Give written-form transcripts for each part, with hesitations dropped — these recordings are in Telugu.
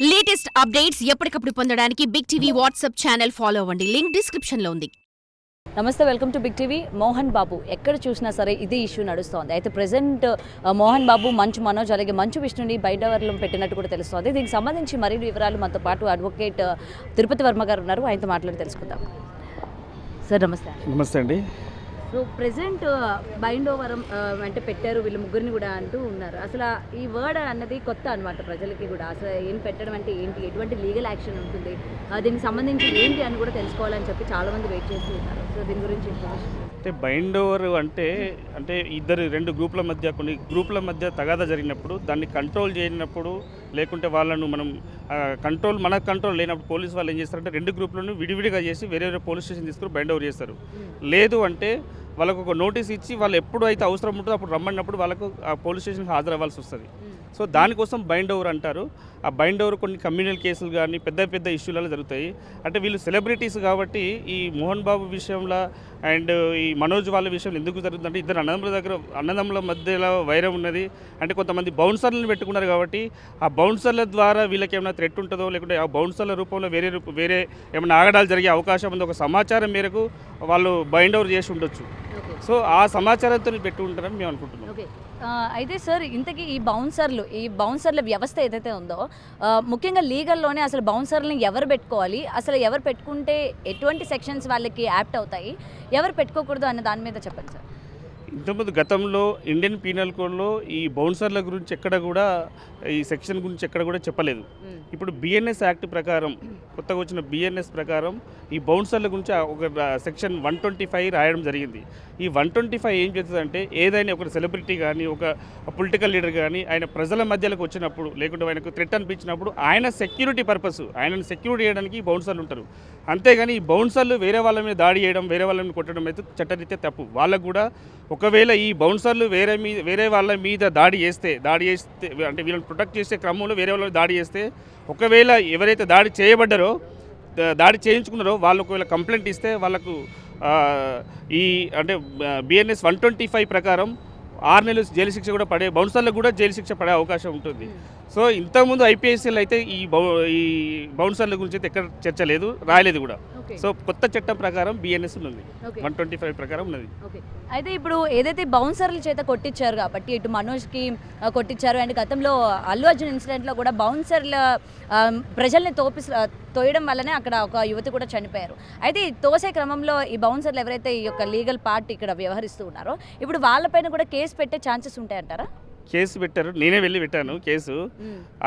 లేటెస్ట్ అప్డేట్స్ ఎప్పటికప్పుడు పొందడానికి big TV WhatsApp channel follow అవ్వండి. లింక్ డిస్క్రిప్షన్ లో ఉంది. నమస్తే, welcome to big TV. Mohan Babu ఎక్కడ చూసినా సరే ఇదే ఇష్యూ నడుస్తోంది. అయితే ప్రెసెంట్ మోహన్ బాబు, మంచు మనోజ్ అలాగే మంచు విష్ణుని బయటవర్లో పెట్టినట్టు కూడా తెలుస్తోంది. దీనికి సంబంధించి మరిన్ని వివరాలు మనతో పాటు అడ్వకేట్ తిరుపతి వర్మ గారు ఉన్నారు. ఆయనతో మాట్లాడి తెలుసుకుందాం. సార్ నమస్తే. నమస్తే అండి. సో ప్రెసెంట్ బైండోవరం అంటే పెట్టారు వీళ్ళు ముగ్గురిని కూడా అంటూ ఉన్నారు. అసలు ఈ వర్డ్ అన్నది కొత్త అనమాట ప్రజలకి కూడా. అసలు ఏం పెట్టడం అంటే ఏంటి, ఎటువంటి లీగల్ యాక్షన్ ఉంటుంది, దీనికి సంబంధించి ఏంటి అని కూడా తెలుసుకోవాలని చెప్పి చాలామంది వెయిట్ చేస్తూ ఉన్నారు. సో దీని గురించి అంటే బైండ్ ఓవర్ అంటే రెండు కొన్ని గ్రూపుల మధ్య తగాదా జరిగినప్పుడు దాన్ని కంట్రోల్ చేయనప్పుడు, లేకుంటే వాళ్ళను మనం మన కంట్రోల్ లేనప్పుడు పోలీసు వాళ్ళు ఏం చేస్తారంటే రెండు గ్రూపులను విడివిడిగా చేసి వేరే పోలీస్ స్టేషన్ తీసుకుని బైండ్ ఓవర్ చేస్తారు. లేదు అంటే వాళ్ళకు ఒక నోటీస్ ఇచ్చి వాళ్ళు ఎప్పుడు అయితే అవసరం ఉంటుందో అప్పుడు రమ్మన్నప్పుడు వాళ్ళకు ఆ పోలీస్ స్టేషన్కి హాజరవ్వాల్సి వస్తుంది. సో దానికోసం బైండ్ ఓవర్ అంటారు. ఆ బైండ్ ఓవర్ కొన్ని కమ్యూనల్ కేసులు కానీ పెద్ద ఇష్యూలలో జరుగుతాయి. అంటే వీళ్ళు సెలబ్రిటీస్ కాబట్టి ఈ మోహన్ బాబు విషయంలో అండ్ ఈ మనోజ్ వాళ్ళ విషయంలో ఎందుకు జరుగుతుందంటే ఇద్దరు అన్నదమ్ముల మధ్యలో వైరం ఉన్నది. అంటే కొంతమంది బౌన్సర్లను పెట్టుకున్నారు కాబట్టి ఆ బౌన్సర్ల ద్వారా వీళ్ళకి ఏమైనా థ్రెట్ ఉంటుందో, లేకుంటే ఆ బౌన్సర్ల రూపంలో వేరే ఏమైనా ఆగడాలు జరిగే అవకాశం ఉంది, ఒక సమాచారం మేరకు వాళ్ళు బైండ్ ఓవర్ చేసి ఉండొచ్చు. సో ఆ సమాచారంతో పెట్టి ఉంటారని మేము అనుకుంటున్నాం. అయితే సార్, ఇంతకీ ఈ బౌన్సర్ల వ్యవస్థ ఏదైతే ఉందో, ముఖ్యంగా లీగల్లోనే అసలు బౌన్సర్లని ఎవరు పెట్టుకోవాలి, అసలు ఎవరు పెట్టుకుంటే ఎటువంటి సెక్షన్స్ వాళ్ళకి యాప్ట్ అవుతాయి, ఎవరు పెట్టుకోకూడదు అన్న దాని మీద చెప్పండి సార్. ఇంతకుముందు గతంలో ఇండియన్ పీనల్ కోడ్లో ఈ బౌన్సర్ల గురించి ఎక్కడ కూడా ఈ సెక్షన్ గురించి ఎక్కడ కూడా చెప్పలేదు. ఇప్పుడు బిఎన్ఎస్ యాక్ట్ ప్రకారం, కొత్తగా వచ్చిన బిఎన్ఎస్ ప్రకారం ఈ బౌన్సర్ల గురించి ఒక సెక్షన్ 125 రాయడం జరిగింది. ఈ 125 ఏం చేస్తుందంటే, ఏదైనా ఒక సెలబ్రిటీ కానీ ఒక పొలిటికల్ లీడర్ కానీ ఆయన ప్రజల మధ్యలోకి వచ్చినప్పుడు, లేకుంటే ఆయనకు థ్రెట్ అనిపించినప్పుడు ఆయన సెక్యూరిటీ పర్పస్, ఆయనను సెక్యూరిటీ చేయడానికి ఈ బౌన్సర్లు ఉంటారు. అంతేగాని ఈ బౌన్సర్లు వేరే వాళ్ళ మీద దాడి చేయడం, వేరే వాళ్ళ మీద కొట్టడం అయితే చట్టరీత్యా తప్పు. వాళ్ళకు కూడా ఒకవేళ ఈ బౌన్సర్లు వేరే వాళ్ళ మీద దాడి చేస్తే అంటే వీళ్ళని ప్రొటెక్ట్ చేసే క్రమంలో వేరే వాళ్ళ దాడి చేస్తే, ఒకవేళ ఎవరైతే దాడి చేయించుకున్నారో వాళ్ళు ఒకవేళ కంప్లైంట్ ఇస్తే వాళ్ళకు ఈ అంటే బిఎన్ఎస్ 125 ప్రకారం 6 నెలలు జైలు శిక్ష కూడా బౌన్సర్లకు కూడా జైలు శిక్ష పడే అవకాశం ఉంటుంది. సో ఇంతకుముందు ఐపీఎస్ఎల్ అయితే ఈ బౌన్సర్ల గురించి అయితే ఎక్కడ చర్చ లేదు, రాయలేదు కూడా. సో కొత్త చట్టం ప్రకారం బిఎన్ఎస్ ఉంది, 125 ప్రకారం ఉన్నది. అయితే ఇప్పుడు ఏదైతే బౌన్సర్ల చేత కొట్టించారు కాబట్టి, ఇటు మనోజ్కి కొట్టించారు అండ్ గతంలో అల్లు అర్జున్ ఇన్సిడెంట్లో కూడా బౌన్సర్ల ప్రజల్ని తోయడం వల్లనే అక్కడ ఒక యువతి కూడా చనిపోయారు. అయితే ఈ తోసే క్రమంలో ఈ బౌన్సర్లు ఎవరైతే ఈ యొక్క లీగల్ పార్ట్ ఇక్కడ వ్యవహరిస్తూ ఉన్నారో, ఇప్పుడు వాళ్ళపైన కూడా కేసు పెట్టే ఛాన్సెస్ ఉంటాయంటారా? కేసు పెట్టారు, నేనే వెళ్ళి పెట్టాను కేసు.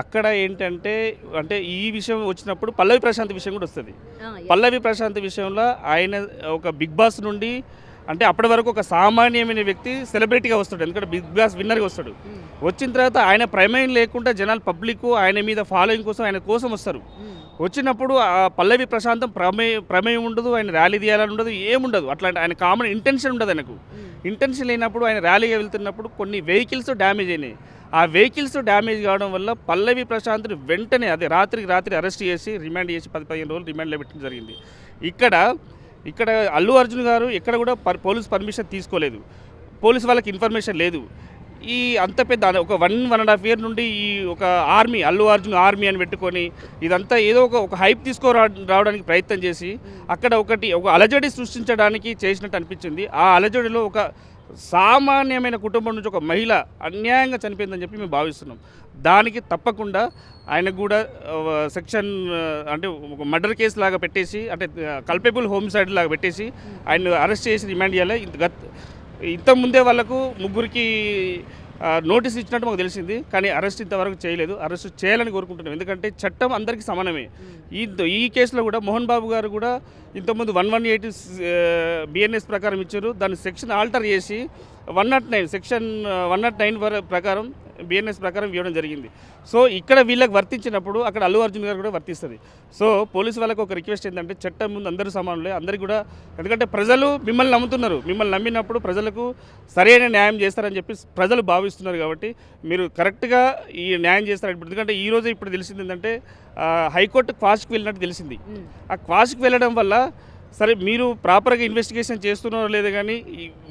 అక్కడ ఏంటంటే, అంటే ఈ విషయం వచ్చినప్పుడు పల్లవి ప్రశాంత్ విషయం కూడా వస్తుంది. పల్లవి ప్రశాంత్ విషయంలో ఆయన ఒక బిగ్ బాస్ నుండి, అంటే అప్పటి వరకు ఒక సామాన్యమైన వ్యక్తి సెలబ్రిటీగా వస్తాడు, ఎందుకంటే బిగ్ బాస్ విన్నర్గా వస్తాడు. వచ్చిన తర్వాత ఆయన ప్రమేయం లేకుండా జనాలు పబ్లిక్ ఆయన మీద ఫాలోయింగ్ కోసం ఆయన కోసం వస్తారు. వచ్చినప్పుడు ఆ పల్లవి ప్రశాంతం ప్రమేయం ఉండదు, ఆయన ర్యాలీ తీయాలని ఉండదు, ఏముండదు. అట్లాంటి ఆయన కామన్ ఇంటెన్షన్ ఉండదు. ఆయనకు ఇంటెన్షన్ లేనప్పుడు ఆయన ర్యాలీగా వెళ్తున్నప్పుడు కొన్ని వెహికల్స్ డ్యామేజ్ అయినాయి. ఆ వెహికల్స్ డ్యామేజ్ కావడం వల్ల పల్లవి ప్రశాంత్ని వెంటనే రాత్రి అరెస్ట్ చేసి రిమాండ్ చేసి 10-15 రోజులు రిమాండ్లో పెట్టడం జరిగింది. ఇక్కడ అల్లు అర్జున్ గారు ఎక్కడ కూడా పోలీస్ పర్మిషన్ తీసుకోలేదు, పోలీస్ వాళ్ళకి ఇన్ఫర్మేషన్ లేదు. ఈ అంత పెద్ద ఒక 1.5 year నుండి ఈ ఒక అల్లు అర్జున్ ఆర్మీ అని పెట్టుకొని ఇదంతా ఏదో ఒక హైప్ రావడానికి ప్రయత్నం చేసి అక్కడ ఒక అలజడి సృష్టించడానికి చేసినట్టు అనిపించింది. ఆ అలజడిలో ఒక సామాన్యమైన కుటుంబం నుంచి ఒక మహిళ అన్యాయంగా చనిపోయిందని చెప్పి మేము భావిస్తున్నాం. దానికి తప్పకుండా ఆయనకు కూడా సెక్షన్ అంటే ఒక మర్డర్ కేసు లాగా పెట్టేసి, అంటే కల్పబుల్ హోమిసైడ్ లాగా పెట్టేసి ఆయన అరెస్ట్ చేసి రిమాండ్ చేయాలి. ఇంతకుముందే వాళ్ళకు ముగ్గురికి నోటీస్ ఇచ్చినట్టు మాకు తెలిసింది, కానీ అరెస్ట్ ఇంతవరకు చేయలేదు. అరెస్ట్ చేయాలని కోరుకుంటున్నాం, ఎందుకంటే చట్టం అందరికీ సమానమే. ఈ కేసులో కూడా మోహన్ బాబు గారు కూడా ఇంతకుముందు 118 బిఎన్ఎస్ ప్రకారం ఇచ్చారు. దాన్ని సెక్షన్ ఆల్టర్ చేసి 109 సెక్షన్ 109 ప్రకారం బిఎన్ఎస్ ప్రకారం ఇవ్వడం జరిగింది. సో ఇక్కడ వీళ్ళకి వర్తించినప్పుడు అక్కడ అల్లు అర్జున్ గారు కూడా వర్తిస్తుంది. సో పోలీసు వాళ్ళకు ఒక రిక్వెస్ట్ ఏంటంటే, చట్టం ముందు అందరూ సమానులే, అందరికీ కూడా. ఎందుకంటే ప్రజలు మిమ్మల్ని నమ్ముతున్నారు, మిమ్మల్ని నమ్మినప్పుడు ప్రజలకు సరైన న్యాయం చేస్తారని చెప్పి ప్రజలు భావిస్తున్నారు. కాబట్టి మీరు కరెక్ట్గా ఈ న్యాయం చేస్తారు. ఎందుకంటే ఇప్పుడు తెలిసింది ఏంటంటే, హైకోర్టు క్వాష్కి వెళ్ళినట్టు తెలిసింది. ఆ క్వాష్కి వెళ్ళడం వల్ల సరే మీరు ప్రాపర్గా ఇన్వెస్టిగేషన్ చేస్తున్నారో లేదో కానీ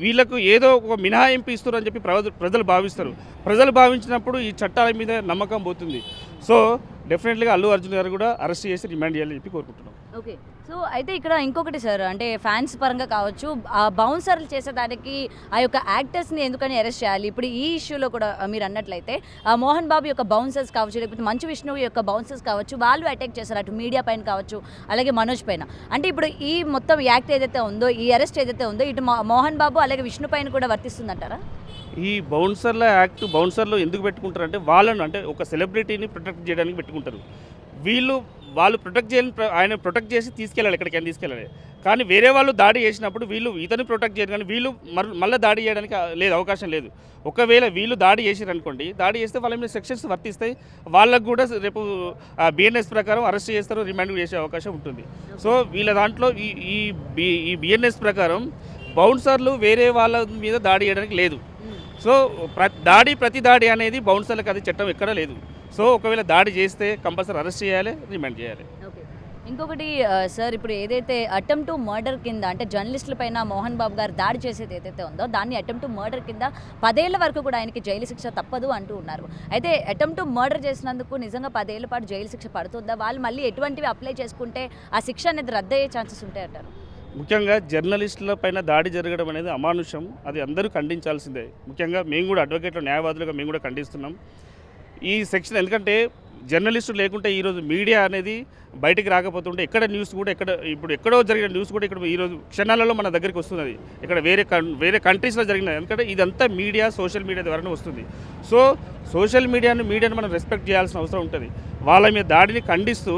వీళ్ళకు ఏదో ఒక మినహాయింపు ఇస్తున్నారని చెప్పి ప్రజలు భావిస్తారు. ప్రజలు భావించినప్పుడు ఈ చట్టాల మీద నమ్మకం పోతుంది. సో డెఫినెట్లీగా అల్లు అర్జున్ గారు కూడా అరెస్ట్ చేసి రిమాండ్ చేయాలని చెప్పి కోరుకుంటున్నాం. ఓకే. సో అయితే ఇక్కడ ఇంకొకటి సార్, అంటే ఫ్యాన్స్ పరంగా కావచ్చు, ఆ బౌన్సర్లు చేసేదానికి ఆ యొక్క యాక్టర్స్ని ఎందుకని అరెస్ట్ చేయాలి? ఇప్పుడు ఈ ఇష్యూలో కూడా మీరు అన్నట్లయితే మోహన్ బాబు యొక్క బౌన్సర్స్ కావచ్చు, లేకపోతే మంచు విష్ణు యొక్క బౌన్సర్స్ కావచ్చు, వాళ్ళు అటాక్ చేశారు అటు మీడియా పైన కావచ్చు, అలాగే మనోజ్ పైన. అంటే ఇప్పుడు ఈ మొత్తం యాక్ట్ ఏదైతే ఉందో, ఈ అరెస్ట్ ఏదైతే ఉందో, ఇటు మోహన్ బాబు అలాగే విష్ణు పైన కూడా వర్తిస్తుందంటారా? ఈ బౌన్సర్ల యాక్ట్ బౌన్సర్లు ఎందుకు పెట్టుకుంటారంటే వాళ్ళను అంటే ఒక సెలబ్రిటీని ప్రొటెక్ట్ చేయడానికి పెట్టుకుంటారు. వాళ్ళు ప్రొటెక్ట్ చేయాలని ఆయన ప్రొటెక్ట్ చేసి తీసుకెళ్ళాలి, ఎక్కడికైనా తీసుకెళ్ళాలి. కానీ వేరే వాళ్ళు దాడి చేసినప్పుడు వీళ్ళు ఇతను ప్రొటెక్ట్ చేయరు, కానీ వీళ్ళు మళ్ళీ దాడి చేయడానికి లేదు, అవకాశం లేదు. ఒకవేళ వీళ్ళు దాడి చేసారు అనుకోండి, దాడి చేస్తే వాళ్ళ మీద సెక్షన్స్ వర్తిస్తాయి, వాళ్ళకు కూడా రేపు బిఎన్ఎస్ ప్రకారం అరెస్ట్ చేస్తారు, రిమాండ్ చేసే అవకాశం ఉంటుంది. సో వీళ్ళ దాంట్లో ఈ బిఎన్ఎస్ ప్రకారం బౌన్సర్లు వేరే వాళ్ళ మీద దాడి చేయడానికి లేదు. సో ప్రతి దాడి అనేది బౌన్సర్లకు అది చట్టం ఎక్కడా లేదు. సో ఒకవేళ దాడి చేస్తే కంపల్సరీ అరెస్ట్ చేయాలి, రిమాండ్ చేయాలి. ఓకే. ఇంకొకటి సార్, ఇప్పుడు ఏదైతే అటెంప్ట్ టు మర్డర్ కింద, అంటే జర్నలిస్టుల పైన మోహన్ బాబు గారు దాడి చేసేది ఏదైతే ఉందో, దాన్ని అటెంప్ట్ టు మర్డర్ కింద 10 ఏళ్ల వరకు కూడా ఆయనకి జైలు శిక్ష తప్పదు అంటూ ఉన్నారు. అయితే అటెంప్ట్ టు మర్డర్ చేసినందుకు నిజంగా 10 ఏళ్ల పాటు జైలు శిక్ష పడుతుందా? వాళ్ళు మళ్ళీ ఎటువంటివి అప్లై చేసుకుంటే ఆ శిక్ష అనేది రద్దయ్యే ఛాన్సెస్ ఉంటాయంటారు? ముఖ్యంగా జర్నలిస్టుల పైన దాడి జరగడం అనేది అమానుషం, అది అందరూ ఖండించాల్సిందే. ముఖ్యంగా మేము కూడా అడ్వకేట్లు, న్యాయవాదులుగా మేము కూడా ఖండిస్తున్నాం ఈ సెక్షన్. ఎందుకంటే జర్నలిస్టు లేకుంటే ఈరోజు మీడియా అనేది బయటికి రాకపోతుంటే ఎక్కడ న్యూస్ కూడా ఎక్కడో జరిగిన న్యూస్ కూడా ఇక్కడ ఈరోజు క్షణాలలో మన దగ్గరికి వస్తున్నది, ఇక్కడ వేరే కంట్రీస్లో జరిగినది. ఎందుకంటే ఇదంతా మీడియా, సోషల్ మీడియా ద్వారానే వస్తుంది. సో సోషల్ మీడియాను మనం రెస్పెక్ట్ చేయాల్సిన అవసరం ఉంటుంది. వాళ్ళ మీద దాడిని ఖండిస్తూ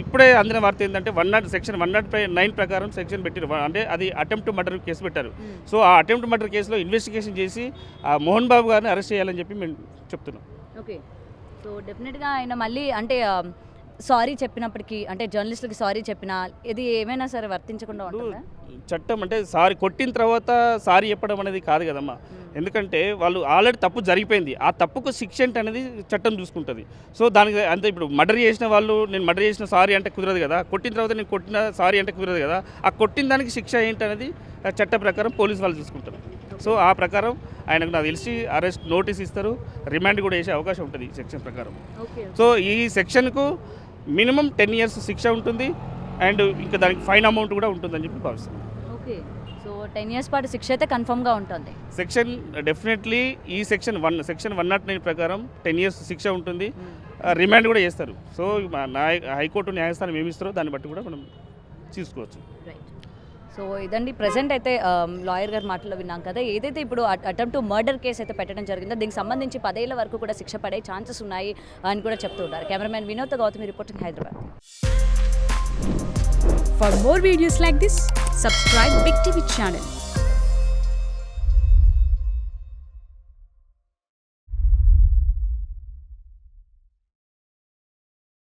ఇప్పుడే అందిన వార్త ఏంటంటే సెక్షన్ 109 ప్రకారం సెక్షన్ పెట్టారు, అంటే అది అటెంప్ట్ మర్డర్ కేసు పెట్టారు. సో ఆ అటెంప్ట్ మర్డర్ కేసులో ఇన్వెస్టిగేషన్ చేసి ఆ మోహన్ బాబు గారిని అరెస్ట్ చేయాలని చెప్పి మేము చెప్తున్నాం. ఓకే. సో డెఫినెట్గా ఆయన మళ్ళీ అంటే సారీ చెప్పినప్పటికీ, అంటే జర్నలిస్టులకి సారీ చెప్పినా ఇది ఏమైనా సరే వర్తించకుండా ఉంటుందా? చట్టం అంటే కొట్టిన తర్వాత సారీ చెప్పడం అనేది కాదు కదమ్మా. ఎందుకంటే వాళ్ళు ఆల్రెడీ తప్పు జరిగిపోయింది, ఆ తప్పుకు శిక్ష అనేది చట్టం చూసుకుంటుంది. సో దానికి అంతే. ఇప్పుడు మర్డర్ చేసిన వాళ్ళు నేను మర్డర్ చేసిన సారీ అంటే కుదరదు కదా, కొట్టిన తర్వాత నేను కొట్టిన సారీ అంటే కుదరదు కదా. ఆ కొట్టిన దానికి శిక్ష ఏంటనేది చట్ట ప్రకారం పోలీసు వాళ్ళు చూసుకుంటారు. సో ఆ ప్రకారం ఆయనకు నాకు తెలిసి అరెస్ట్ నోటీస్ ఇస్తారు, రిమాండ్ కూడా చేసే అవకాశం ఉంటుంది ఈ సెక్షన్ ప్రకారం. సో ఈ సెక్షన్కు మినిమం 10 years శిక్ష ఉంటుంది, అండ్ ఇంకా దానికి ఫైన్ అమౌంట్ కూడా ఉంటుందని చెప్పి భావిస్తున్నాను. ఓకే. సో 10 years పాటు శిక్ష అయితే కన్ఫర్మ్గా ఉంటుంది. సెక్షన్ డెఫినెట్లీ ఈ సెక్షన్ 109 ప్రకారం 10 years శిక్ష ఉంటుంది, రిమాండ్ కూడా చేస్తారు. సో హైకోర్టు న్యాయస్థానం ఏమి ఇస్తారో దాన్ని బట్టి కూడా మనం చూసుకోవచ్చు. రైట్. సో ఇదండి ప్రజెంట్ అయితే లాయర్ గారి మాటల్లో విన్నాం కదా, ఏదైతే ఇప్పుడు అటెంప్ట్ టు మర్డర్ కేసు అయితే పెట్టడం జరిగిందో దీనికి సంబంధించి 10 ఏళ్ల వరకు కూడా శిక్ష పడే ఛాన్సెస్ ఉన్నాయి అని కూడా చెప్తూ ఉన్నారు. Cameraman Vinod Gautami reporting, Hyderabad. For more videos like this, subscribe Big TV channel.